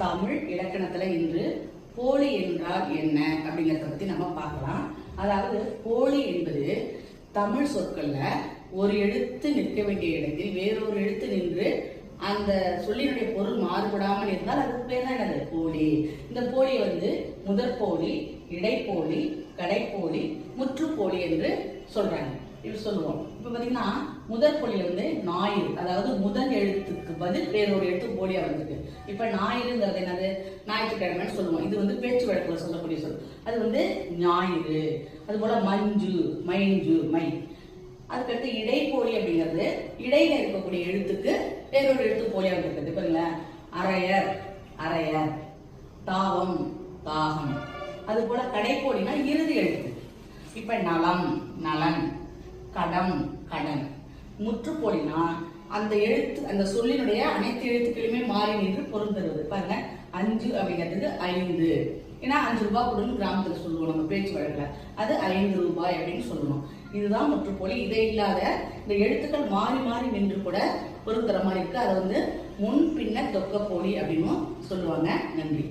தமிழ் இலக்கணத்துல இன்று போலி என்றால் என்ன அப்படிங்கறத பத்தி நம்ம பார்க்கலாம். அதாவது போலி என்பது தமிழ் சொற்கள்ல ஒரு எழுத்து நிற்க வேண்டிய இடத்தில் வேறொரு எழுத்து நின்று அந்த சொல்லினுடைய பொருள் மாறுபடாமல் இருந்தால் அதுக்கு பேர் தான் என்னது? போலி. இந்த போலி முதற்போலி, இடைப்போலி, கடைப்போலி, முற்றுப்போலி என்று சொல்றாங்க. இப்படி சொல்லுவோம். இப்ப பாத்தீங்கன்னா முதற்போலியில ஞாயிறு, அதாவது முதல் எழுத்துக்கு பதில் வேறொரு எழுத்து போலியா வந்திருக்கு. இப்ப ஞாயிறுங்கிறது என்னது? ஞாயிற்றுக்கிழமைன்னு சொல்லுவோம். இது பேச்சு வழக்குல சொல்லக்கூடிய சொல். அது ஞாயிறு. அது போல மஞ்சு, மைஞ்சு, மை. அதுக்கடுத்து இடைப்போலி அப்படிங்கிறது இடையில இருக்கக்கூடிய எழுத்துக்கு வேறொரு எழுத்து போலியா வந்திருக்கு. பாருங்களேன், அரையர், அரையர், தாவம், தாகம். அது போல கடைப்போலினா இறுதி எழுத்து. இப்ப நலம், நலன், கடம், கடன். முற்றுப்போலினா அந்த எழுத்து, அந்த சொல்லினுடைய அனைத்து எழுத்துக்களுமே மாறி நின்று பொருள் தருவது. பாருங்க, 5 அப்படிங்கிறதுக்கு 5. ஏன்னா 5 ரூபாய் கொடுன்னு கிராமத்துல சொல்லுவோம் நம்ம பேச்சு வழக்குல. அது 5 ரூபாய் அப்படின்னு சொல்லணும். இதுதான் முற்றுப்போலி. இதே இல்லாத இந்த எழுத்துக்கள் மாறி மாறி நின்று கூட பொருள் தர மாதிரி இருக்கு. அதை முன் பின்ன தொக்க போலி அப்படின்னு சொல்லுவாங்க. நன்றி.